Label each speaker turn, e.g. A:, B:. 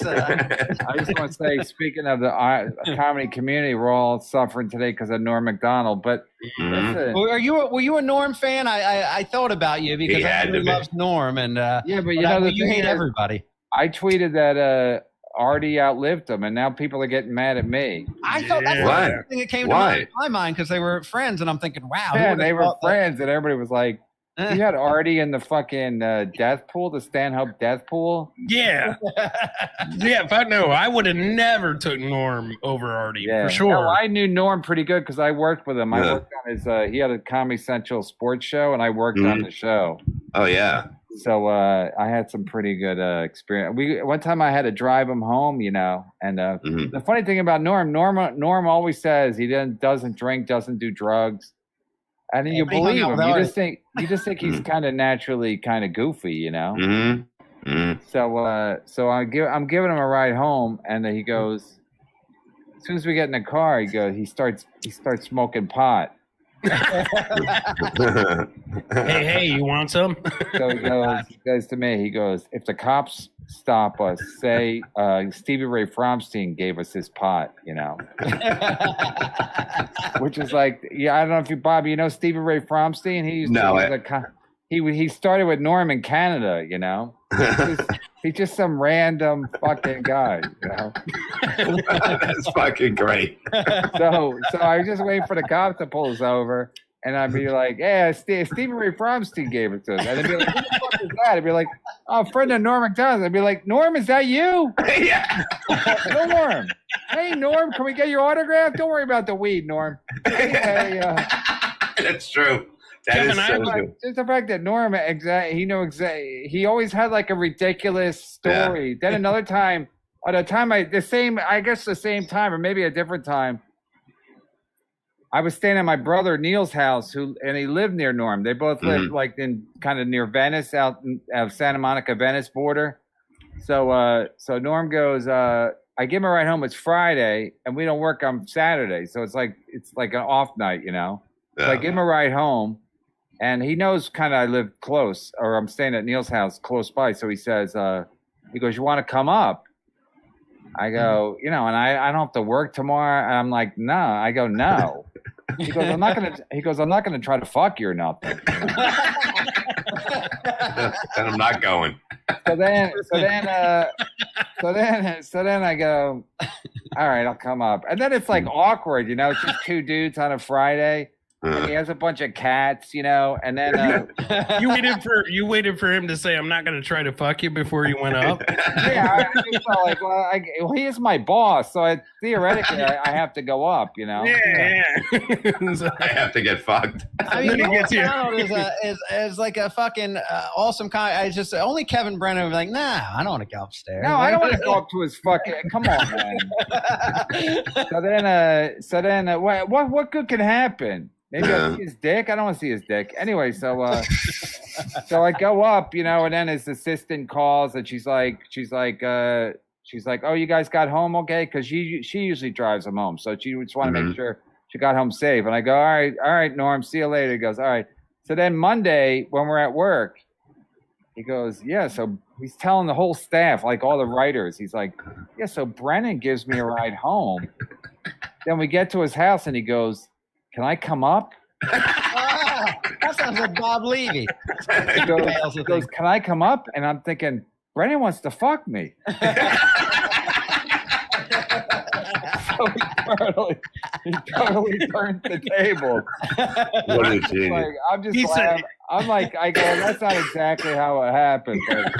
A: I just want to say, speaking of the comedy community, we're all suffering today because of Norm Macdonald. But listen,
B: were you a Norm fan? I thought about you because everybody loves Norm, and
A: yeah, but you know
B: you hate everybody.
A: I tweeted that Artie outlived him, and now people are getting mad at me.
B: I thought that's the first thing that came to my mind because they were friends, and I'm thinking, wow,
A: yeah, they were friends, and everybody was like. You had Artie in the fucking death pool, the Stanhope death pool.
C: Yeah, yeah. If I know, I would have never took Norm over Artie for sure.
A: No, I knew Norm pretty good because I worked with him. I worked on his. He had a Comedy Central sports show, and I worked on the show.
D: Oh yeah.
A: So I had some pretty good experience. One time I had to drive him home, you know. And the funny thing about Norm always says he doesn't drink, doesn't do drugs. And then you believe him. You just think he's kind of naturally kind of goofy, you know. So I'm giving him a ride home, and he goes. As soon as we get in the car, he starts smoking pot.
C: hey, you want some?
A: So he goes to me. He goes, if the cops stop us, say Stevie Ray Fromstein gave us his pot, you know. Which is like, I don't know if Bobby, you know Stevie Ray Fromstein? He started with Norm in Canada, you know. He's just some random fucking guy, you know.
D: That's fucking great.
A: So I was just waiting for the cops to pull us over, and I'd be like, "Yeah, Stevie Ray Fromstein gave it to us." And they'd be like, "Who the fuck is that?" I'd be like, "Oh, a friend of Norm Macdonald." I'd be like, "Norm, is that you?"
D: Yeah.
A: Norm. Hey, Norm, can we get your autograph? Don't worry about the weed, Norm. Anyway,
D: that's true.
C: Kevin,
A: just the fact that Norm, he always had like a ridiculous story. Yeah. Then another time, the same time, or maybe a different time, I was staying at my brother Neil's house, and he lived near Norm. They both lived like in kind of near Venice, out of Santa Monica, Venice border. So Norm goes, I give him a ride home. It's Friday, and we don't work on Saturday, so it's like an off night, you know. So I give him a ride home. And he knows kind of I live close, or I'm staying at Neil's house close by. So he says, he goes, you want to come up? I go, you know, and I don't have to work tomorrow. And I'm like, no. I go, no. He goes, I'm not gonna try to fuck you or nothing.
D: Then I'm not going.
A: So then I go, all right, I'll come up. And then it's like awkward, you know, it's just two dudes on a Friday. And he has a bunch of cats, you know, and then
C: you waited for him to say, "I'm not going to try to fuck you" before you went up.
A: Yeah, I just felt like, well, he is my boss, so theoretically I have to go up, you know.
C: Yeah.
D: I have to get fucked.
B: I mean, is like a fucking awesome guy. It's just only Kevin Brennan was like, nah, I don't want to go upstairs.
A: No, I don't want to go up to his fucking. Come on, man. So then, what good can happen? Maybe I'll see his dick. I don't want to see his dick. Anyway, so I go up, you know, and then his assistant calls, and she's like, oh, you guys got home okay? Because she usually drives him home, so she just want to make sure she got home safe. And I go, all right, Norm, see you later. He goes, all right. So then Monday when we're at work, he goes, yeah. So he's telling the whole staff, like all the writers, he's like, yeah. So Brennan gives me a ride home. Then we get to his house, and he goes, can I come up?
B: That sounds like Bob Levy.
A: He goes, can I come up? And I'm thinking, Brennan wants to fuck me. So he totally turned the table.
D: What a genius.
A: Like, I'm just laughing. I go, that's not exactly how it happened. But